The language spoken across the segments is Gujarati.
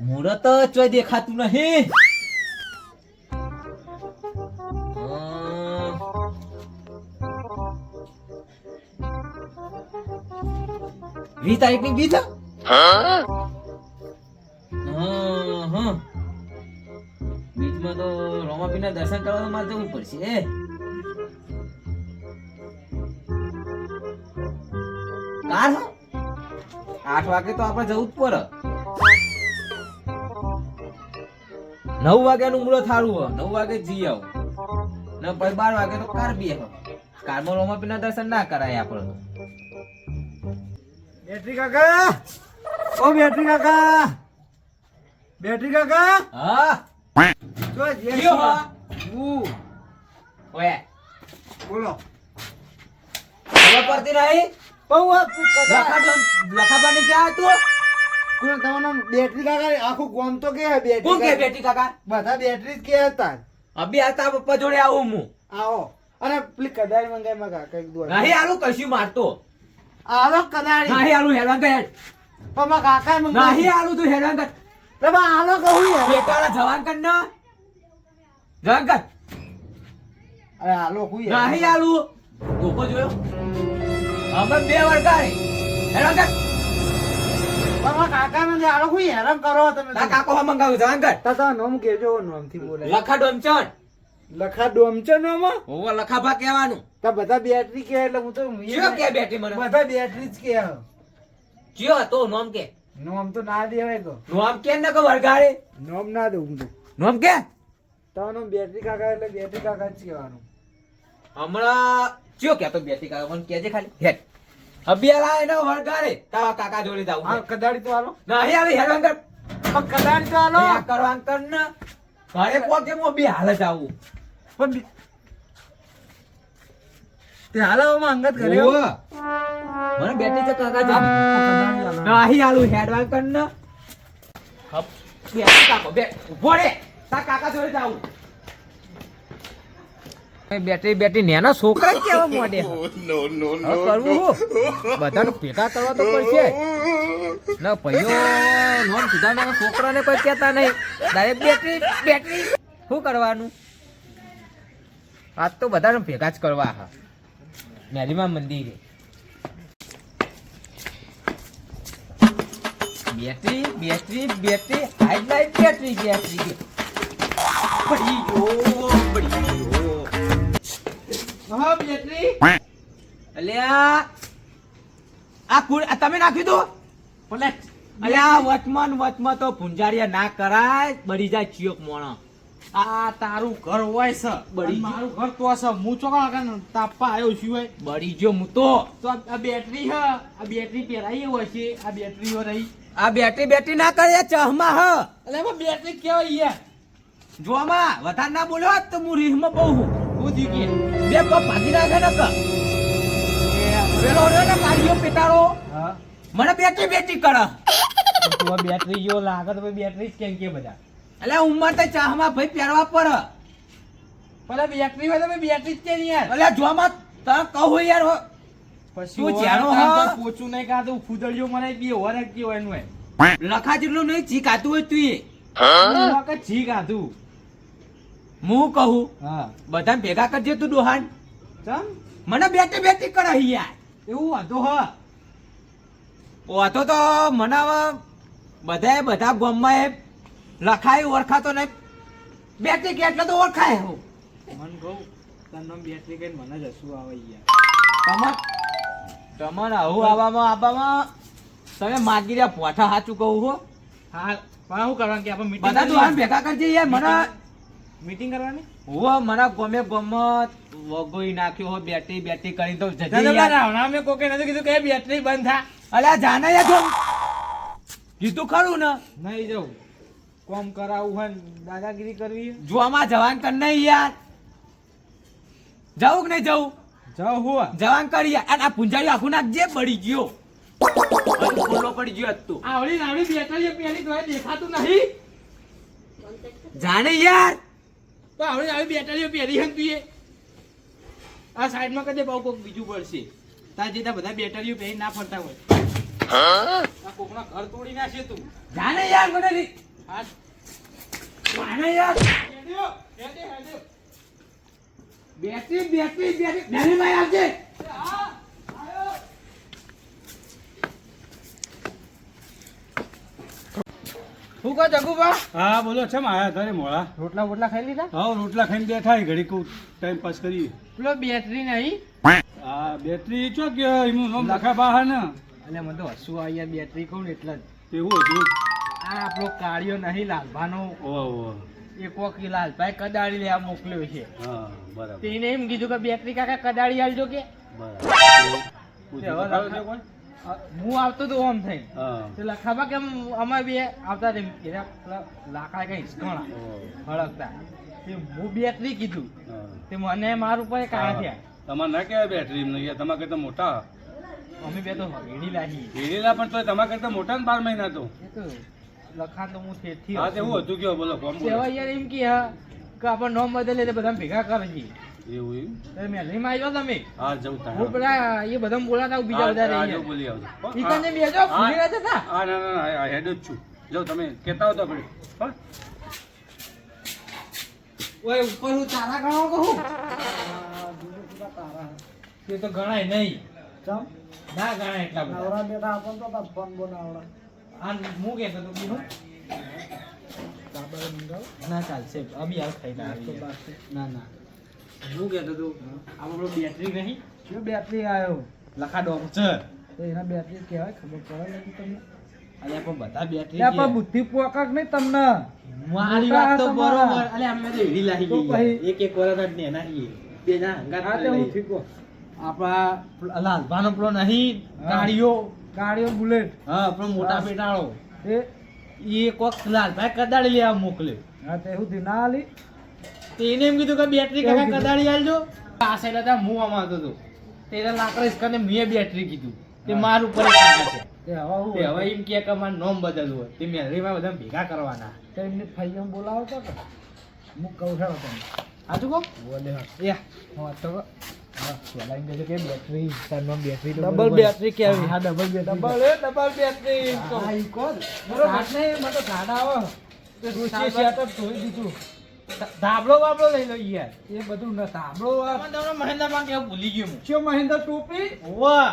મુહૂર્ત ચોય દેખાતું નહીં. 20 તારીખની બીજ. બીજમાં તો રોમાપીના દર્શન કરવા તો મારે જવું પડશે. 8 વાગે તો આપણે જવું જ પડે. 9 વાગ્યાનું મુહૂર્ત સારું હોય. 9 વાગે જઈ આવું ને પછી 12 વાગે તો કાર બી કારમાં રોમાપીના દર્શન ના કરાય આપણે. બેટરી કાકા, ઓ બેટરી કાકા, બેટરી કાકા. હા તો જે કયો હા? ઓય બોલો. ખબર પડતી નહીં. બહુ લખાબાની ક્યાં હતું? કોણ તમારું બેટરી કાકા આખું ગામ તો કે બેટરી કોણ કે કાકા? બેટી કાકા? બધા બેટરી જ કે હતા. અભી આતા પપ્પા જોડે આવું હું. આવો અને પેલી કદાળી મંગાઈ માં કાકા એક દોડ. નહીં આલું કશું મારતો. આલો કદાળી. નહીં આલું હેરાન કર. પણ મારા કાકાએ મંગાવી. નહીં આલું તું હેરાન કર. તમે આલો કહું યાર. બેટાના જવાન કર ના. જવાન કર. અરે આલો હું યાર. નહીં આલું. ધોકો જોયો? અમે 2 વાર કાઢી. હેરાન કર. પણ મારા કાકા મને આલો હું હેરાન કરો તમે. તારા કાકો હા મંગાવ્યું જવાન કર. તાતા નામ કેજો નામથી બોલે. લખા ડોમચણ. લખા ડોમચો નામ. ઓવા લખાભા કહેવાનું. તો બધા બેટરી કે એટલે હું તો ચિયો કે બેટી મને? બધા બેટરી જ કે. ચિયો તો નામ કે? નામ તો ના દેવાય તો. નામ કે ન કે વરગાડે? નામ ના દઉં તો. નામ કે? તારું બેટરી કાકા એટલે બેટરી કાકા જ કહેવાનું. હમણાં ચિયો કે તો બેટી કાકા મને કહેજે ખાલી. હેડ. અબિયાલા એનો વરગાડે. તારા કાકા જોડે જાવું. હા કદાળી તો આલો. નહીં આવી હેરાન કર. પણ કદાળી તો આલો. આ કરવાન કર ને. ઘરે પોકે મો બી હાલ જ આવું. પણ તે હાલામાં અંગત કર્યો. ઓવા. મને બેટી છે કાકા જા. કદાળી આલો. નહીં આલું હેડવાન કર ને. હપ. બેટી કાકો બે ઉભો રે. તારા કાકા જોડે જાવું. બેટી નેના છોકરા કેવા મોડે. કરવું બધાને ભેગા કરવા તો પડશે. ના ભાઈઓ નોમ સુધારનારા છોકરાને કોઈ કહેતા નહીં. ડાયરેક્ટ બેટરી શું કરવાનું? આજ તો બધાને ભેગા જ કરવા. હા મેરીમાં મંદિરે બેટરી હાઈલાઈટ બેટરી પડી ગયો. હા બેટરી અલ્યા આ તમે નાખ્યું તું? ભલે અલ્યા વચમાં તો ભુંજારિયા ના કરાય. બળી જાય ચિયોક મોણો. આ તારું ઘર હોય છે. બળી મારું ઘર તો છે. હું ચોકા કાકા તાપવા આવ્યો છું હોય. બળી ગયો હું તો. આ બેટરી હ આ બેટરી પહેરાઈ હોય છે. આ બેટરીઓ રહી. આ બેટરી ના કરે ચહમાં હ. એટલે એમાં બેટરી કેવાય યાર. જોમાં વધારે ના બોલ્યો હોત તો હું રીહમાં બહુ હું. હું થઈ ગઈ. બે પગ ભાગી નાખે ને કે પેલો રહ્યો ને કાઢ્યો પેટારો હા મને બેટી કરે. તું આ બેટરી જેવો લાગે તો બેટરી જ કેમ કે બધા. એટલે ઉંમર તો ચાહમાં ભાઈ પહેરવા પડે. પેલા બેટરી હોય તો બેટરી જ છે ને યાર. એટલે જોમાં તને કહું યાર પછી તું જાણો હા. પોચું નહીં કાઢું ફૂદડીઓ મને બે ઓર જ હોય એનું હોય. લખા જેટલું નહીં જી કાતું હોય તું એ જી કાઢું. હું કહું હા બધા ભેગા કરજે તું ડોહાન. ચમ મને બેટી કરે યાર. એવું હતું હ. ઓથો તો મને હવે બધા ગામમાં એ લખાય ઓળખાતો નહીં. બેટી કે એટલે તો ઓળખાય હું. મન કહું તને બેટરી કઈ મને જ હસવું આવે યાર. તમને આવું આવામાં તમે માગી રહ્યા પોઠા સાચું કહું હો. હા પણ શું કરવાનું કે આપણે બધા ડોહાન ભેગા કરજે યાર. મને મીટિંગ કરવાની. મને ગમત વગોઈ નાખ્યો હો. બેટી કરી તો જજે યાર. હમણાં મેં કોકે નથી કીધું કે બેટરી બંધ થા. અલ્યા જાને યાર જો કીધું ખરું ને. નહીં જવું કોમ કરાવવું હોય ને દાદાગીરી કરવી. જો આમાં જવાન કર નહીં યાર. જવું કે નહીં જવું? જાવ હું જવાન કરી યાર. અને આ પૂંજારી આખું નાખજે. બળી ગયો બોલો પડી ગયો હતો. આવડી આવડી બેટરી પહેરી તો દેખાતું નહીં. જાણે યાર તો આવડી આવડી બેટરીઓ પહેરી હન તું આ સાઈડમાં કદે બહુ કોક બીજું પડશે. તાર જેતા બધા બેટરીઓ પહેરી ના ફરતા હોય. આ કોકના ઘર તોડી નાખશે તું. જાને યાર મને રી- આ જાને યાર હેડ્યો, હેડ્યો. બેટરી નાની ભાઈ આવજે. શું કહો જગુભા? હા બોલો છે આયા તારે મોડા રોટલા બોટલા ખાઈ લીધા? હા રોટલા ખાઈને બેઠા ઘડી કહું ટાઈમ પાસ કરીએ પેલો બેટરી નહીં? હા બેટરી ચો કે એનું નામ લખા બહાર ને એટલે મને તો હસવું આવી યાર, બેટરી કહું ને એટલે જ. એવું હતું આ આપણો કાળિયો નહીં લાલભાનો, ઓહો એ કોક લાલભાઈ કદાળી લેવા મોકલ્યો છે. હા બરાબર તેને એમ કીધું કે બેટરી કાકા કદાળી આલજો કે. બરાબર પૂછ્યું હવે તો ખરું છે કોઈ? હું આવતો તો ઓમ થઈ હા તો લખાબા કેમ અમે બે આવતા તે એના પેલા લાકડા કઈ હિસકોણા ઓહો. હળકતા તે હું બેટરી કીધું હા. તે મને માર ઉપર કાળા થયા. તમારે ના કહેવાય બેટરી એમ નહીં તમારે કરતા મોટા અમે બે તો હવેડી લાગી. ભેરેલા પણ તો તમારા કરતા મોટા ને 12 મહિના તો એ તો લખાણ તો હું ઠેઠથી હા તે એવું હતું કયો બોલો કોમ બોલો સેવા યાર એમ કે હા કે આપણે નોમ બદલે એટલે બધા ભેગા કરે છે. એવું એમ તમે મેલીમાં આવ્યો તમે હા જવું હું તારે પેલા એ બધા બોલાતા હું બીજા બધા રહી જો ગયા. બોલી આવજો ઈ તને બેજો ભૂલી રહ્યા હતા. હા ના ના ના હેડ જ છું જો તમે કહેતા હો તો આપણે હા ઓય ઉપર હું તારા ગણો કહું તે તો ગણાય નહીં. ના ગણાય એટલા બધા. આ હું કહેતો તો બીજું ના ચાલશે અભી હાલ ખાઈ ના ના હું કહેતો તો આપણો બેટરી નહીં શું બેટરી આવ્યો લખા ડોક્ટર તો એના બેટરી કહેવાય ખબર પડે નથી તમને અલ્યા પણ બધા બેટરી ત્યાં પણ કે. બુદ્ધિ પોકક નહીં તમને મારી વાત તો તમારા. બરોબર. અલ્યા અમે તો એવી લાગી તો ગઈ પછી? એક એક વરસ જ ને નાખીએ બે ના હંગાત હા તે કરી હું લઈએ. ઠીકો આપણા લાલભાનો પેલો નહીં હા. ગાડીઓ ગાડીઓ બુલેટ હા પેલો મોટા હા. પેટાળો એ એ કોક લાલભાઈ કદાળી લેવા મોકલ્યો. હા તે હું ના આલી તો એને એમ કીધું કે બેટરી કેવું કાકા કીધું? કદાળી આલજો. આ સાઈડ હતા હું આમાં હતો તો તે લાકડા હિસકાને મેં બેટરી કીધું તે હા. માર ઉપર એક કાકા છે. તે હવે હું તે હવે એમ કહે કે મારે નોમ બદલવું હોય તે મેલરીમાં બધા ભેગા કરવાના. તો એમને ફાઈઓ બોલાવો તો કે હું કહું છું તમને સાચું કહું? બોલે હા યા હા તો પેલા એમ કહેજો કે બેટરી તાર નામ બેટરી તો ડબલ બરોબર. બેટરી કેવી હા ડબલ બેટરી ડબલ બેટરી હા, ઈ કોણ? સાત નહીં મને તો સાડા આવે તે રૂચી સેટઅપ ધોઈ દીધું ધાબળો બાબળો લઈ લો યાર. એ બધું ન સાંભળો આ તમને મહેન્દ્રમાં કેવું ભૂલી ગયો હું. શું મહિન્દર ટોપી વાહ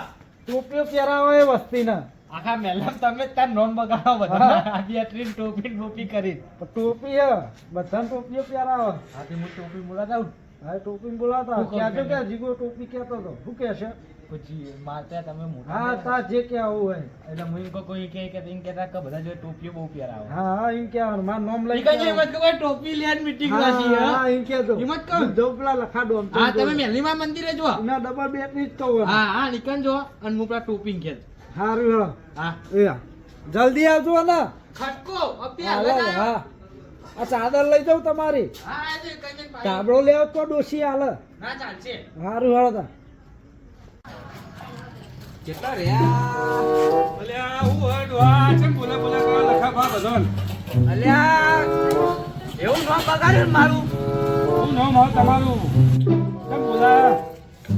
ટોપીઓ પહેરાવો એ વસ્તીના આખા મેલામ તમે તાર નોમ બગાડો બધા આ બેટરી ને ટોપી કરી. પણ ટોપી હે બધાને ટોપીઓ પહેરાવો હા તે હું ટોપી બોલાતા આવું. હા ટોપી બોલાતા શું કહું ક્યાં છું? કે જીગો ટોપી કહેતો હતો શું કહે છે પછી મારતા તમે મોટા હા થયા. તા જે કે આવું હોય એટલે હું એમ કહું કોઈ કહે કે એમ કહેતા કે બધા જો ટોપીઓ બહુ પહેરાવે. હા હા એમ કહેવાનું મારું નામ લઈ ઈ કઈ એમ જ કહું ભાઈ ટોપી લે મીટિંગ રાખી હે. હા એમ કહેતો એમ જ કહું. જો પેલા લખાડો આમ હા તમે મેલીમાં મંદિરે જો. એના ડબલ બેટરી જ કહું હા હા નીકળ જો અને હું પેલા ટોપી ખેલ. સારું હેડો હા એ હા. જલ્દી આવજો ને ખટકો અપી હા હાલ હા આ ચાદર લઈ જાઉં તમારી હા એ કઈ કઈ પાડી. ધાબળો લેવો તો ડોસી હાલે ના ચાલશે. સારું હેડો તા કેટલા રહ્યા? અલ્યા હું હડવા છે બોલા બોલા કરવા લખા બા બધોન અલ્યા એવું નામ બગાડ્યું ને મારું. શું નામ હોય તમારું કેમ બોલા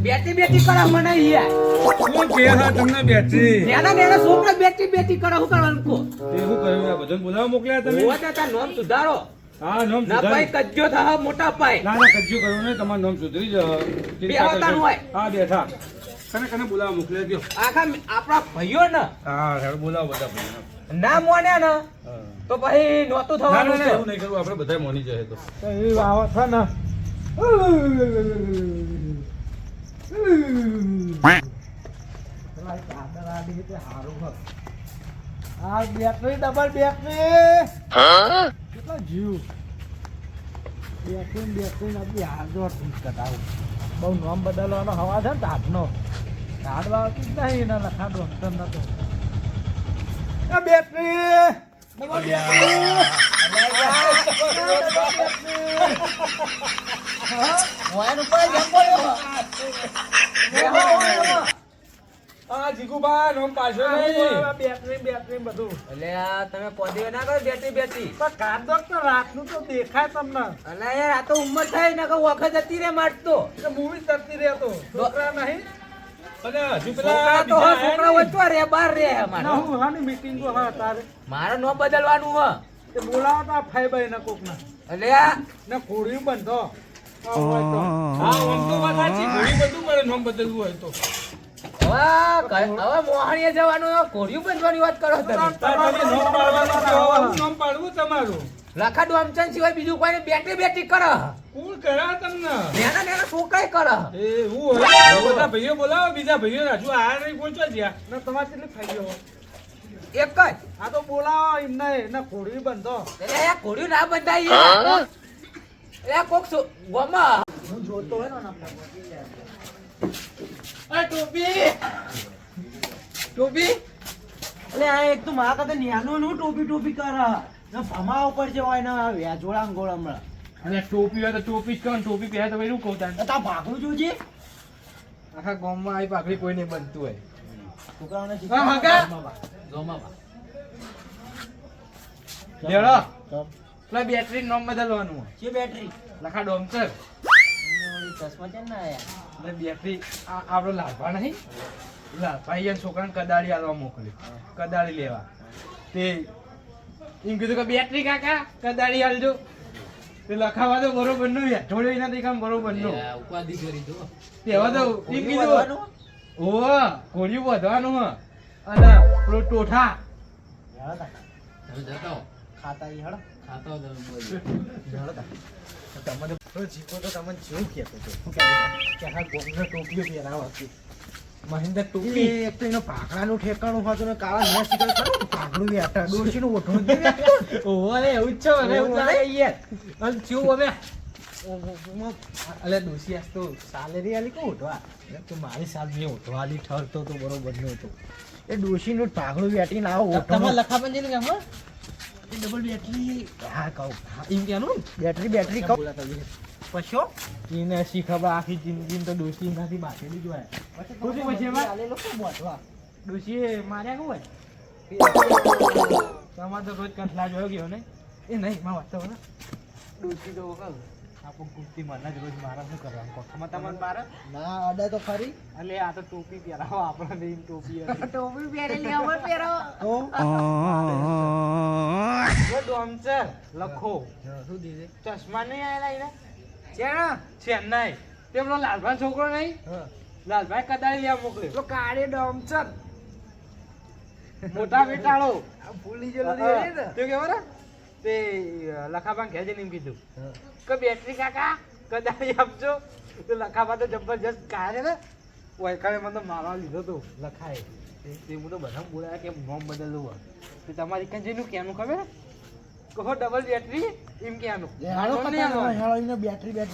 બેટી કરો મને યાર. શું કહે છે તમને બેટરી નાના છોકરા બેટી કરો શું કરવાનું કો? એવું કહ્યું આ બધોન બોલાવા મોકલ્યા તમે ઓવા તાર નામ સુધારો. હા નામ ના ભાઈ સુધારી કજ્જો થા મોટા પાય. ના ના કજ્જુ કર્યું નહીં તમારું નામ સુધરી જાવ બેહવાનું હોય. હા બેઠા કને બોલાવા મોકલ્યા દો આખા આપણા ભાઈઓ ને હા હેડ બોલાવો બધા ભાઈઓ ના મોન્યા ને હા તો પછી નહોતું ના થવાનું ના છે. એવું નહીં કરવું આપણે બધા મોની જાય તો તો એ આવો છે ને પેલા ચાદર આડી તે હારું હોય. આ બેટરી ડબલ બેટરી કેટલા જીવ બેટરી નથી હારજો ઠીક કટાવું બહુ નામ બદલવાનો હવા છે ને ટાઢનો ટાઢ વાળતું જ નહીં એના લખા ડોક્ટર નતો આ બેટરી ડબલ મોયાન ઉપર જેમ બોલ્યો. આ જીગુબા નામ પાછો બેટરી બધું અલ્યા તમે કોદીઓ ના કરો બેટી. પણ કાદો તો રાતનું તો દેખાય તમને અલ્યા યાર આ તો ઉંમર થઈ ને કે વખત જતી રે મારતો. મૂવી જતી રહેતો છોકરા નહીં અને હજુ છોકરા તો બીજા હવે છોકરા હોય તો રે બાર રે ના મારો હું હાની મીટિંગ તો હા તારે મારે નો બદલવાનું હ તે બોલાવો તો આ ફાઈ ભાઈ ના કોક ના એટલે આ ને ખોડિયું બંધો આ હોય તો હા આમ તો વાત સાચી ઘણી બધું કરે નામ બદલવું હોય તો હવે મોહાણીએ જવાનું ઘોડિયું બંધવાની વાત કરો તમે તાર તમે નામ પાડવાનું તો હું નામ પાડવું તમારું લખા ડોમચન સિવાય બીજું કોઈ બેટરી બેટરી કરે કોણ કરા તમને નાના નાના છોકરાય કરે એ હું હોય બધા ભાઈઓ બોલાવો બીજા ભાઈઓ રાજુ આયા નહીં કોણ ચો જ્યાં ને તમારે કેટલી ફાઈ ગયો એક જ આ તો બોલાવો એમને ને ખોડિયું બંધો એટલે આ ઘોડિયું ના બંધાય એટલે કોક ગોમાં હું જોતો હોય ને ટોપી ટોપી એટલે આ એક તો મારા કરતા ન્યાનો નું ટોપી ટોપી કરે ને ભમા ઉપર જે હોય ને વ્યાજોળા અંગોળ હમણાં અને ટોપી હોય તો ટોપી જ કહો ટોપી પહેરે તો શું કહું તાને તા ભાગવું જોજે આખા ગામમાં આવી પાઘડી કોઈ નહીં બનતું હોય છોકરાઓને હા, હગા. ગોમાં લેડો પેલા બેટરી નામ બદલવાનું હોય. છે બેટરી લખા ડોમચર ચશ્મા છે ને અને બેટરી આપણો લાભા નહીં લાભાઈ અને છોકરાને કદાળી આલવા મોકલ્યો કદાળી લેવા તે એમ કીધું કે બેટરી કાકા કદાળી આલજો તે લખાવા તો બરોબર નું યાર જોડે નથી કામ બરોબર નું ઉપાધિ કરી દો તેવા તો એમ કીધું ઓ ઘોડિયું વધવાનું હ અને પેલો ટોઠા તમે જતા ખાતા ઈ હળ ખાતા તમે તમે તો જીવો તો તમને જેવું કહેતો હતો કે આ ગોમને ટોપીઓ પહેરાવતી મહેન્દ્ર ટોપી એક તો એનો ભાગડાનું ઠેકાણું હતું ને કાળા મેસ ખરું ભાગડું બેઠા ડોશીનું ઓઠું ઓરે એવું જ છે મને એવું લાગે યાર અને શું હવે અલે ડોશી આજ તો સાલેરી આલી કો ઉઠવા તો મારી સાલ મેં ઉઠવાલી ઠરતો તો બરોબર નહોતો એ ડોશીનું ભાગડું બેઠીને આવો ઓઠો લખાપણ જઈને કેમ ડબલ બેટરી હા કહું એમ કેનું બેટરી કહું પછો એને શી ખબર આખી જિંદગી તો ડોશી નથી બાંધેલી જ હોય પછી ડોશીએ માર્યા કોણ હોય તમારે તો રોજ કંઠલા જોયો ગયો ને એ નહીં માં વાંચતો ને ડોશી તો કહું આપણ કુર્તી મને જ રોજ મારા શું કરવાનું કોઠામાં તમારે મારે ના અડે તો ખરી અલે આ તો ટોપી પહેરાવો આપણે એમ ટોપી ટોપી પહેરેલી અમર પહેરાવો તો ડોમચર લખો શું દીધે ચશ્મા નહીં આયેલા એને ચેના ચેન્નાઈ તેમનો લાલભાઈ છોકરો નહીં લાલભાઈ કદાળી લેવા મોકલ્યો તો કાળે ડોમચર મોટા બેટાળો ભૂલી ગયેલો તે કેવો રે તે લખાબાન ઘેર જઈને એમ કીધું કે બેટરી કાકા કદાળી આપજો તો લખાબા તો જબરજસ્ત કાઢે ને વૈકાળે મને મારવા લીધો તો લખાય તે હું તો બધા બોલાયા કે નોમ બદલવું હોય તો તમારી કઈ જેનું ક્યાંનું ખબર કહો ડબલ બેટરી એમ ક્યાંનું બેટરી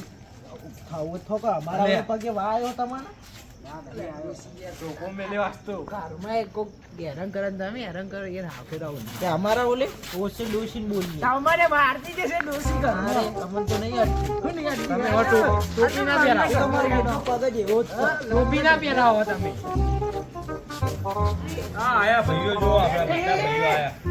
ખાવું થોકો અમારા પગે વાયો તમારે અમારા ઓલે ઓછી ડોસી બોલી તમારે મારતી જશે ડોસી તમને તો નહીં ટોપી ના પહેરાવો તમે હા આયા ભાઈઓ જો આપણા બધા ભાઈઓ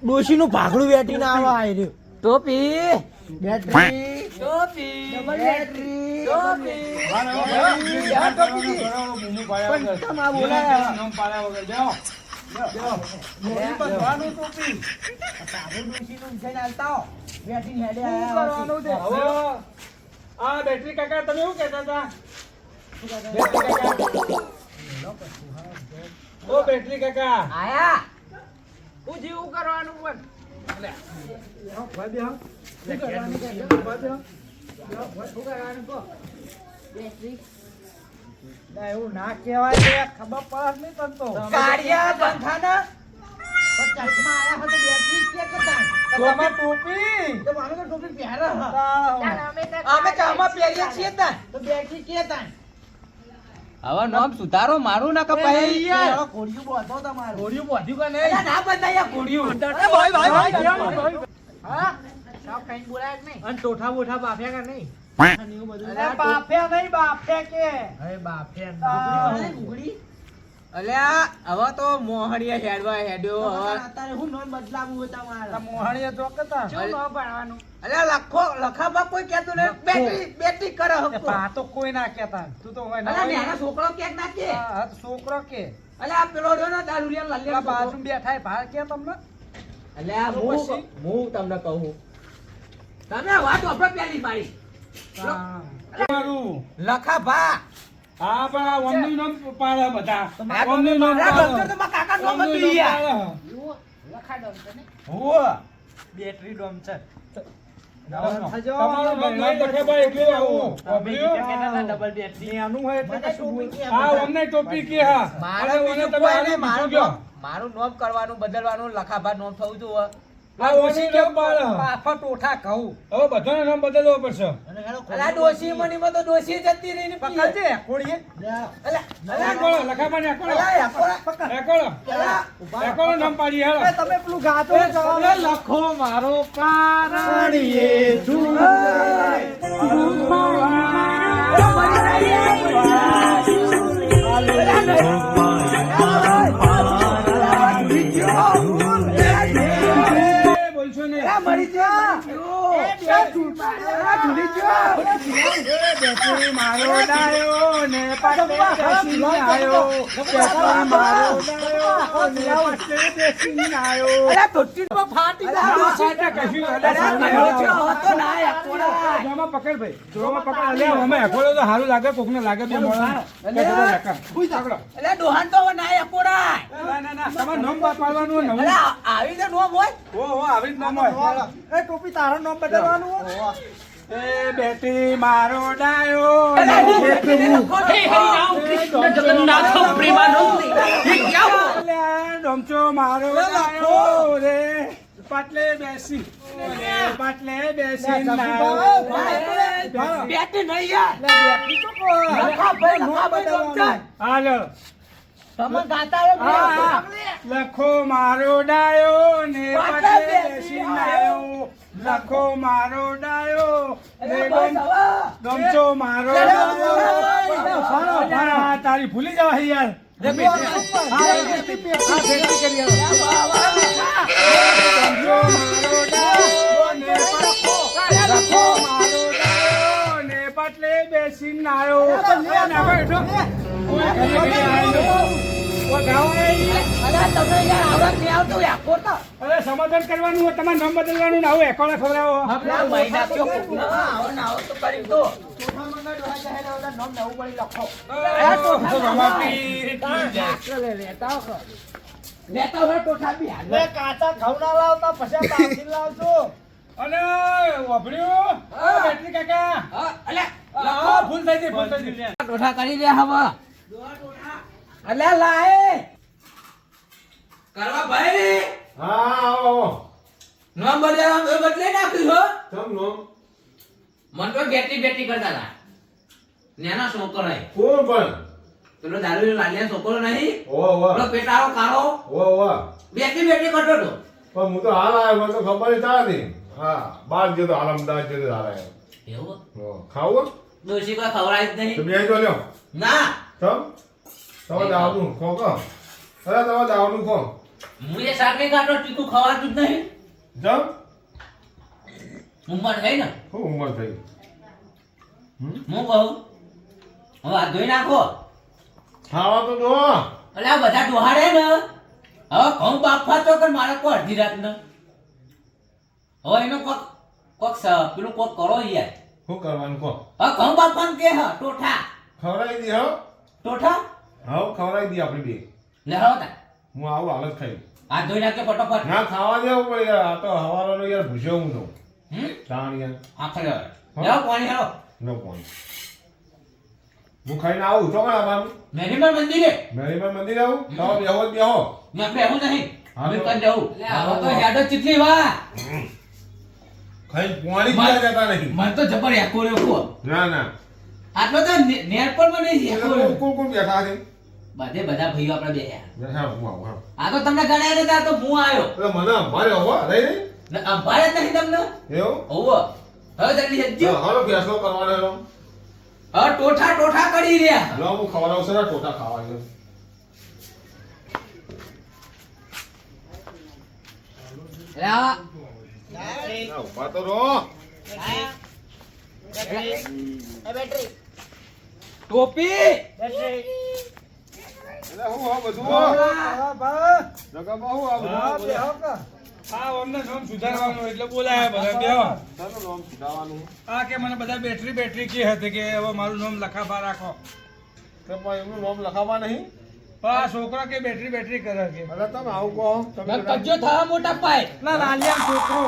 ડોશી નું ભાગડું બેટી ના આવા આવ્યું ટોપી બેટરી ટોપી બેટરી આ બેટરી કાકા તમે એવું કહેતા હતા ઓ બેટરી કાકા આયા હું જેવું કરવાનું પણ એવું ના કહેવાય કે ખબર પડે નહીં તનતો કાળિયા બંધાના ચશ્મા આયા હતો બેટરી કે કરતા તમાર ટોપી તો મારે તો ટોપી પહેરે અમે કામમાં પહેરીએ છીએ તા તો બેટરી કે તા હવે નામ સુધારો મારું ના કપાય યાર કોડિયું બોધો તમારું ઘોડિયું બાંધ્યું કે નહીં ના બંધાયા ઘોડિયું હા સાવ કઈ બોલાય નહીં અને ટોઠા બોઠા બાફ્યા કે નહીં અરે બાફ્યા નહીં બાફ્યા કે અરે બાફ્યા ઉગડી અલ્યા હવે તો મોહણીએ હેડવા હેડ્યો હવે અત્યારે હું નોમ બદલાવું હોય તમારે આ મોહણીએ ચોકતા શું ન ભણવાનું અલ્યા લખામાં કોઈ કહેતું નહીં બેટરી કરે એ પા તો કોઈ ના કહેતા તું તો હોય અલ્યા નાના છોકરો ક્યાંક ના કે હા, છોકરો કે અલ્યા આ પેલો રહ્યો ને દારૂડિયા પેલા લાલ્યા બાજુ બેઠા એ ભાર કે તમને અલ્યા તો પછી? હું તમને કહું તમે વાત વાપરો પેલી મારી હા. લખા ભા હા પણ આ ઓમનું નામ પાડે બધા આ ઓમનું નામ અલ્યા પાડે. ડોક્ટર તો મારા કાકા નો ઓમનું હતું નામ યાર પાડે. લખાડો છે ને હોવે. બેટરી ડોમ છે તમારું નામ નહીં લખાભાઈ એટલે આવું. વાપર્યું? ડબલ બેટરી એનું હોય એટલે મને કશું ટોપી કે હા ઓમને ટોપી કે હા મારે અને બીજું ઓને તમે કોઈ આને નહીં, મારું પૂછો. મારું નોમ કરવાનું બદલવાનું લખાભા નોમ થવું જોઈએ આ ઓછી નામ પાડે. પાફા ટોઠા કહું હવે બધાને નામ બદલવો પડશે અને હેડો અલ્યા ડોશી મનીમાં તો ડોશી જતી રહી ને પીએ. પકડજે કોળીએ અલ્યા એકોળો, લખાભાઈને એકોળો. અલ્યા એકોળા. એકોળો. અલ્યા એકોળો નામ પાડી હેલો. એ તમે પેલું ગાતો લખો મારો પારણીએ બોલશો ને મરી જા બેટરી મારો ડાયો ને પાટલે બેસીને આયો. બેટરી મારો ડાયો ને પાટલે બેસીને આયો. અલ્યા ધોતીમાં ફાટી આ જાય સાચા કશું અલ્યા મર્યો છે, હવે તો ના એકોળા. જોમાં પકડ ભાઈ જોમાં પકડ અલ્યા અમે એકોળો તો સારું લાગે કોકને લાગે બે મોણા પકડો. અલ્યા ડોહાન તો હવે ના એકોળા. ના તમારે નામ પાડવાનું નવું અલ્યા આવી રીતે નોમ હોય ઓ આવી જ નામ હોય એ ટોપી તારો નામ બદલવાનું એ બેટી મારો ડાયો અલ્યા ને હે હરિરામ કૃષ્ણ જગન્નાથ પ્રેમાનંદ અલ્યા ડોમચો મારો ડાયો રે પાટલે બેસી પાટલે બેસી બેટી નહીં યાર બેટરી તો કોઈ લખાભાઈ ડોક્ટર. હાલો તમે ગાતા રહો, હા, લખો મારો ડાયો ને પાટલે પાટલે બેસી બેસીને આવ્યો. લખો મારો ડાયો ને અલ્યા બસ હવે. ગમચો મારો અલ્યા, તારી ભૂલી જવા યાર જે બેટી. હા, બેટી કરી આવો. ગમચો મારો ડાયો ને લખો મારો ડાયો ને પાટલે બેસીને આવ્યો. ના બેઠો. કોઈ ઘરે ઘરે આવેલો. કોઈ ગાવ નહીં. અલ્યા તમે યાર આવડત નહીં આવતું એકોળા. અરે સમાધાન કરવાનું હોય તમારે નામ બદલવાનું ને આવું એકોળા ખવડાવો. અલ્યા મહિના થયો કોકના. આવો ને આવો તો કરી દો. ચોથા મંગળ ડોહા જાય ને ઓલા નામ નવું પડી લખો. આ તો રવા પીર પી જાય. લેતા હોય ટોઠા બી હાલ. કાચા ઘઉં ના લાવતા પછી બાંધી લાવજો અને વાપર્યું બેટરી કાકા હા, અલ્યા હા, ભૂલ થઈ ગઈ ભૂલ થઈ ગઈ. ટોઠા કરી દે હવે. અલ્યા લાય કરવા ભાઈ હા આવો નામ બદલે નાખ્યું હો. તમ નો મન તો બેટી બેટી કરતા હતા. નાના છોકરો હે. કોણ પણ પેલો દારૂ લાલિયા છોકરો નહીં. ઓ ઓ પેલો પેટાળો કાળો ઓ બેટી બેટી કરતો હતો. પણ હું તો હાલ આવ્યો મને તો ખબર જ નથી હા બાર ગયો તો હાલ અમદાવાદ ગયો તો હાલ આવ્યો એવું ખાવું ડોશી કોઈ ખવડાય જ તો નહીં. બે તો લ્યો ના તમ તમે દાવનું ખો કો અરે તમે દાવનું ખો હું એ શાક નહીં ખાતો, તીખું ખવાતું જ નહીં. જમ ઉંમર થઈ ને શું ઉંમર થઈ હું કહું હવે હાથ ધોઈ નાખો. ખાવા તો દો એટલે આ બધા ડોહાડે ને હવે ઘઉં બાફવા તો કે મારે કોઈ અડધી રાત ને હવે એનો કોક પેલું કોક કરો યાર. શું કરવાનું કહો હવે ઘઉં બાફવાનું કે હા ટોઠા ખવડાવી દી હો ટોઠા હા ખવડાવી દી આપણે બે લે હળો તા હું આવું હાલ જ ખાઈ હાથ ધોઈ નાખજો ફટોફટ. ના ખાવા દેવું પડે યાર આ તો હવારનો યાર ભૂસ્યો હું તો હમ તાણ યાર આખરે લેવો પાણી હેલો. નો કોણ હું ખાઈને આવું તો કણ આવવાનું મેરીમન મંદિરે મેરીમાં મંદિર આવું તમે બેહો જ બેહો મેં બેહું નહીં હા, મેં તો. કઈ જવું હવે તો હેડો ચીટલી વા. ખાઈ પાણી પીવા જતા નથી મને તો જબર એકો રહ્યો. ના ના આટલો તો નેર પર મને એકો રહ્યો. કોણ કોણ બેઠા છે બધે બધા ભાઈઓ આપણે બેહ્યા. બેઠા હું આવું હા આ તો તમને ગણાય નતા, તો હું આવ્યો. એટલે મને મારે હવા રહી રહી ને અંભારે જ નહીં તમને. એવું હોવો હવે જલ્દી હેડજો. હાલો ફેસલો કરવાનો હેલો હવે ટોઠા ટોઠા કરી રહ્યા. લો હું ખવડાવશે ને ટોટા ખાવા છે એટલે આ ઉભા તો રહો. ટોપી એટલે હું આ બધું જગામાં હું આ બધું આ અમને નામ સુધારવાનું એટલે બોલાયા બધા બેવા શાનું નામ સુધારવાનું? આ કે મને બધા બેટરી કે હતી કે હવે મારું નામ લખાભા રાખો તો પણ એમનું નામ લખાવા નહીં? પણ આ છોકરા કે બેટરી કરે કે અરે તમે આવું કહો. તમે કજ્જો થવા મોટા પાય ના લાલિયા છોકરો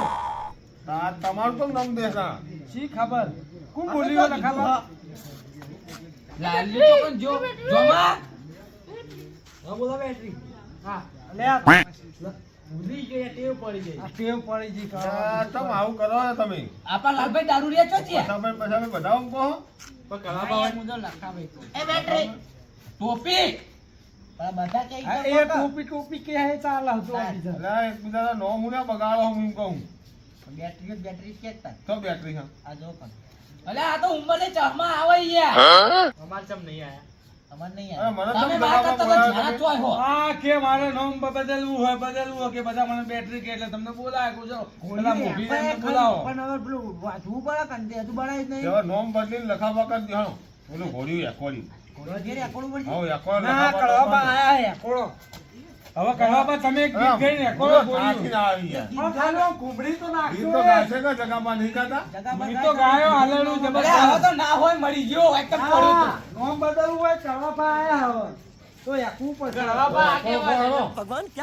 આ તમારું તો નામ દેશા. શી ખબર કોણ બોલ્યું લખાવા લાલ્યું તો પણ જો જોમાં હા બોલો બેટરી હા લે ભૂલી ગઈ ટેવ પડી ગઈ આ ટેવ પડી ગઈ આ તમે આવું કરો ને તમે. આપા લાલભાઈ દારૂ રે છો છે તમે પછી બધા આવું કહો. પણ કલાબા મુજો લખાવે તો ટોપી એ ટોપી કે હે ચાલ હતો બીજા એટલે એકબીજાના નામ હું ના બગાડો હું કહું. બેટરી કેતા તો બેટરી હા. આ જો પણ અલે આ તો ઉંમરે ચશ્મા આવે યાર અમાર ચમ નહીં આયા અમાર નહીં અરે મને તમે તમે વાત જવાબ કરતા તો બોલાવો જ્યાં તમે. ચોય હો આ કે મારે નામ બદલવું હોય કે બધા મને બેટરી કે એટલે તમને બોલાય ગુજો પેલા મોભી એમને બોલાવો પણ હવે પેલું વાંચવું પડે કંદે હજુ બનાવી જ નહીં જેવા નામ બદલીને લખાવા કરી દેવાનું. ઓલું ઘોડ્યું એકોડી. રોજે રેકોર્ડ ઉપર હવે એકોડ ના કળવા આયા હે કોળો હવે કહેવા તમે એક ગીત ગઈને એકોડો બોલ્યું આવી ગયા. પણ ખાલો કુંબડી તો ગીત નાખજો તો ગાશે કે જગામાં નહીં ગાતા? ગીત તો ગાયો હાલેલું અરે જબરદસ્ત હવે તો ના હોય મરી ગયો એકદમ પડ્યો તો નોમ બદલવું હોય કળવા આયા હવે તો એકવું પડશે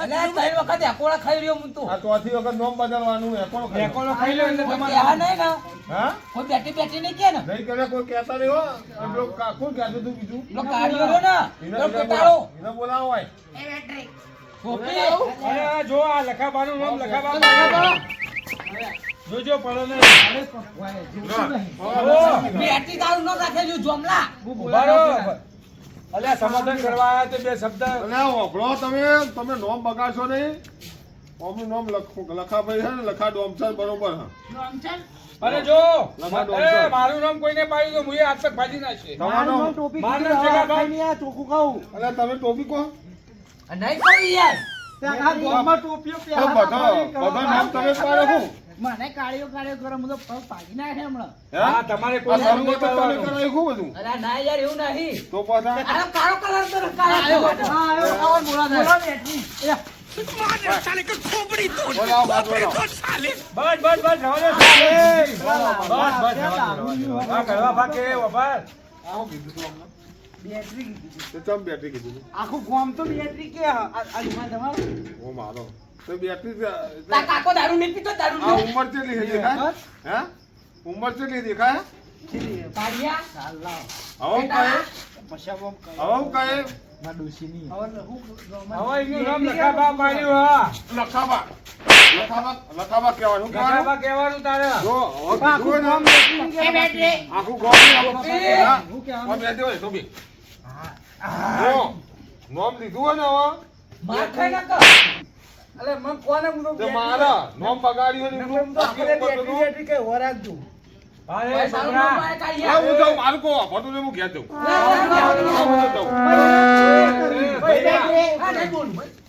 અલે ત્રણ વખત એકોડા ખાઈ રહ્યો હું તો આ ચોથી વખત નામ બદલવાનું એકોડો ખાઈ લો. એકોડો ખાઈ લો એટલે કોઈ તમારે કહેવા નહીં ને હા? કોઈ બેટી નહીં કે ને નહીં કરે કોઈ કહેતા નહીં હો. આ પેલો કોણ કહેતું હતું બીજું? લો કાઢ્યો રહ્યો ને એને લો પટાળો એને બોલાવો હોય. ટોપી અરે આ જો આ લખાબાનું નામ લખાબા જોજો પડો ને બેટી દારૂ ન રાખેલું જોમલા બરાબર અલ્યા સમાધાન કરવા આયા તે બે શબ્દ અને આ વાપરો તમે નામ બગાડશો નહીં. ઓમનું નામ લખાભાઈ છે ને લખા ડોમસર બરોબર હા. અરે જો લખા એ ડોમસર. મારું નામ કોઈને પાડ્યું તો મુએ હાથ પગ ભાજી નાખશે તમારું ટોપી મારને જગા ભાઈ. ચોખ્ખું ખાવું એટલે તમે ટોપી કહો. નહીં કોઈ યાર ત્યાં આ ગોળમાં ટોપીઓ તો પહેલા બધા નામ તમે જ પાડો છો. મને કાળિયો કરો હું તો પગ પાડી નાખે હમણાં હે? હા તમારે આ કોઈ શરૂઆત તો તમે કરવાનું. કરાવ્યું ખૂબ બધું. અરે ના યાર એવું નહીં તો પાછા અરે કાળો કલર તો કાળો બોલાવો, બાદ બોલાવો. બસ જવા દો. બસ જવા દો. આ કરવા ભાગે વભાર આવું કીધું તું અમને? બેટરી તો ચમ બેટરી કીધું તું? આખું ગામ તો બેટરી કે આ તમારું ઓ મારો. તો બેટરી તા કાકો દારૂ નહીં પીતો દારૂ આ નહીં ઉંમર કેટલી છે દેખાય? હે? ઉંમર કેટલી દેખાય? કાઢિયા હવે કહે હવે કહે હવે એનું નામ લખાબા પાડ્યું હા લખાવા લખાવા કહેવાનું. શું કહેવાનું? લખાબા કહેવાનું તારે જો હવે કીધું ને, આખું ગામ નોમ લીધું હોય ને હવે માર ખાઈ ના કર અલે મન કોને હું તે મારા નોમ બગાડ્યું ને એમનું બેટરી બેટરી કે વરાગજો અરે ભાઈ સારું નામ છોકરા પાડે હા, કાઢિયા હું જાઉં મારું કહો ફટું ને હું ઘેર જાઉં. ના, ના, હા, હું જાઉં.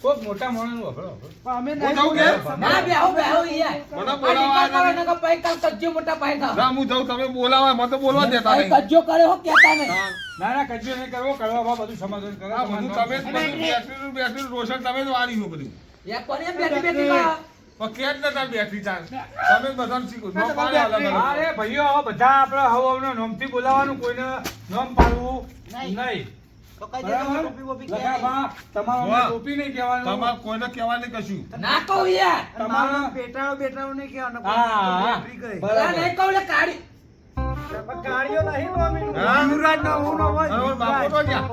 કોક મોટા માણસનું વફરો. અમે હું જાઉં ઘેર? ના બેહો બેહો યાર મને આ બોલાવા નિકાલ કરો ને કે પૈ કાલ કજ્જો મોટા પાય ખાવ ના, હું જાઉં તમે બોલાવા મને તો બોલવા દેતા ભાઈ નહીં. કજ્જો કરે હો કેતા નહીં હા. ના ના કજ્જો નહીં કરવો કરવા બધું સમાધાન કરે આ બધું તમે જ બધું બેટરીનું રોશન તમે જ વાળ્યું છો બધું. યા કોને બેટી બેટી માં પણ કે જ નતા બેટરી ચાલ તમે જ બધાને શીખો નોમ પાડે અલગ અલગ. અરે ભાઈઓ હવે બધા આપણે હવનો નામથી બોલાવાનું કોઈને નામ પાડવું નહીં તો કઈ બરાબર? ટોપી બોપી કે લખાબા તમારું વાહ. ટોપી નહીં કહેવાનું તમારે કોઈને કહેવા નહીં કશું. ના કહું યાર તમારો બેટાઓ બેટાઓ નહીં કહેવાનો હા બેટરી કહે બરા નહીં કહું લે કાઢી પણ ગાડીઓ નહીં નો અમે હા? યુવરાજ નો હું નો હોય બરાબર, બાપુ તો જ્યાં.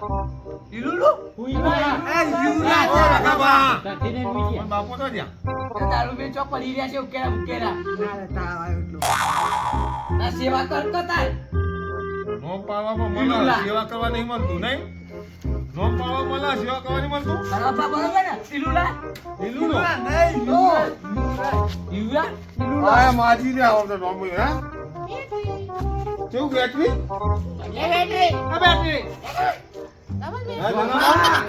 ઈલુલુ એ યુવરાજ ઓ, લખાબા. કાઢીને પણ મીઠી બાપુ તો જ્યાં. દારૂ બે ચોક પડી રહ્યા છે ઉકેરા ઉકેરા ના તાવ આવ્યો એટલો આ સેવા કરતો તાર નોમ પાડવામાં મને ઈલુલા. સેવા કરવા નહીં મળતું નહીં. નોમ પાડવા મને સેવા કરવા નહીં મળતું. બરાબર બરોબર ને ઈલુલા ઈલુનો. ઓ યુવા આ માજી લે આવો તો નોમ હે કેવું બેટરી આ બેટરી હે જનાબા?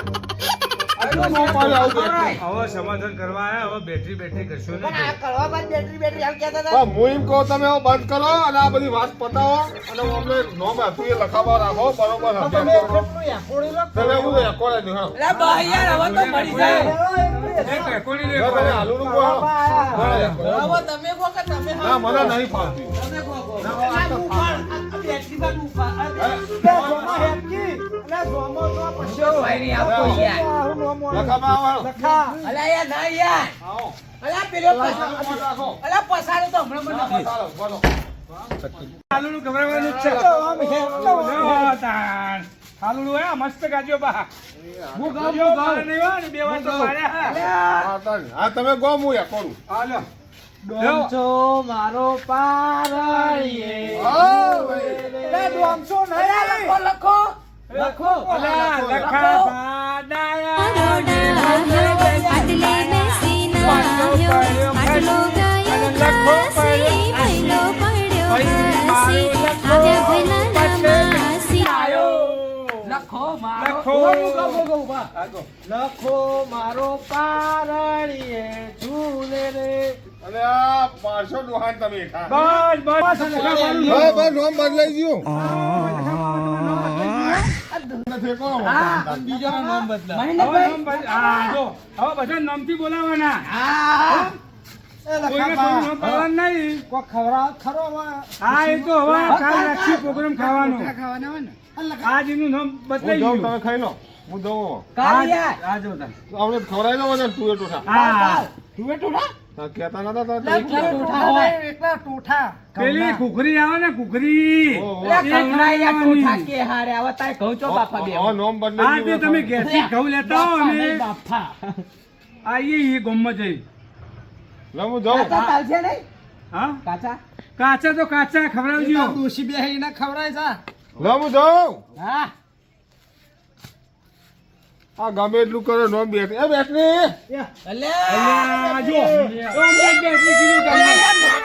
નો પાડે આવું બેટરી. હવે સમાધાન કરવા આયા હવે બેટરી કરશો પણ નહીં આ કરવા બાદ બેટરી હાલ કહેતા હતા. હા, હું એમ કહું તમે હવે બંધ કરો અને આ બધી વાત પતાવો અને અમને નોમ હતું એ લખાવા રાખો બરોબર તો સમજાય તમે કરો. એટલું યાકોડી લો. તમે હું રેકોર્ડ નહીં હા અલા બા યાર હવે તો મરી જાય કોની લે તમે હાલુનું કહો. હવે તમે કહો કે તમે ના મને નહીં ફાવતી. તમે કહો. આ ઉપર, આ બેટરી બાદ ઉપર. આ જોમાં હેપકી. અને જોમાં તો પછી જો ભાઈ ની આપો યાર આવું નોમ હોય. લખાવા આવો. લખા. અલા યાર ના યાર આવો. અલા પેલો હાલુનું ફોન રાખો. અલા પસાડો તો હમણાં મને ચાલો, બોલો. હાલુનું ગભરાવાનું જ છે આમ હેપકો. જો તાન હાલુનું હે મસ્ત ગાજો બા હું ગાવ નહીં હો ને બે વાર તો માર્યા હા, તાન. હા તમે ગો હું રેકોર્ડ. હાલો ડોમચો મારો પારણીએ. હા, ભાઈ. એ ડોમચો નહીં. લખો લખો લખો. અલા લખા બાડાયા આટલે બેસીના આવ્યો, આટલો ગાયો હસી, ભઈલો પડ્યો હસી, આવ્યા ભઈલાના માસી. લખો મારો લખો લખો મારો પારણીએ ઝૂલે રે. અને આ 500 દુહાન તમે ખા. બસ બસ લખવાનું હા, બસ નોમ બદલાઈ ગયું. નથી કોણ બીજાનો નામ બદલા. મહેન્દ્રભાઈ હા જો હવે બધા નામથી બોલાવાના હા એ કોઈને લખા કોઈ નામ બોલવાનું નહીં કોઈ ખવડાવ ખરો માં. હા એ તો હવે કાલ રાખી પ્રોગ્રામ ખાવાનો ખાવાના હોય ને. આ લખા. આજ એનું નામ હું બદલાઈ જાઉં ગયું તમે ખાઈ લો. હું જાઉં. કાલ યાર આ જો તાન. અમને ખવડાવી લો ને તું એ ટોઠા. હા તું ટોઠા હા, કહેતા નતા તો લા, તમે. ટોઠા હોય. એટલા ટોઠા. પેલી કુકરી આવે ને કુકરી ઓહો. અલા એ કમળા યાર ખાવાની. ટોઠા કે હારે હવે તારે કહું છો બાપા બે હા, નોમ હા બદલાઈ તે ગયું. તમે ઘેરથી ઘઉં લેતા હો બાપા ને નહીં, બાપા આઈએ એ ગોમમાં જઈ લે, હું જાઉં. કાચા ચાલશે નહીં હા કાચા કાચા તો કાચા ખવડાવજો ડોશી બેહીને ખવડાય છે. લે, હું જાઉં. હા આ ગમે એટલું કરે નોમ બેટરી. એ બેટરી. અલ્યા અલ્યા, જો તો અમને એક બેટરી કીધું તમને.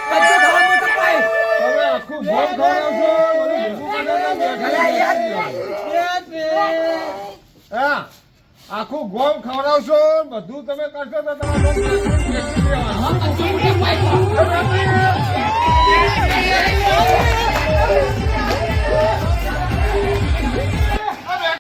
કચ્ચું ખાવાનું તો પાય. તમે આખું ભોગ ખવડાવશો. બધું ભેગું કરીને બેટરી. હા, આખું ગોમ ખવડાવશો બધું તમે કરશો તો તમારા નોમ બેટરી.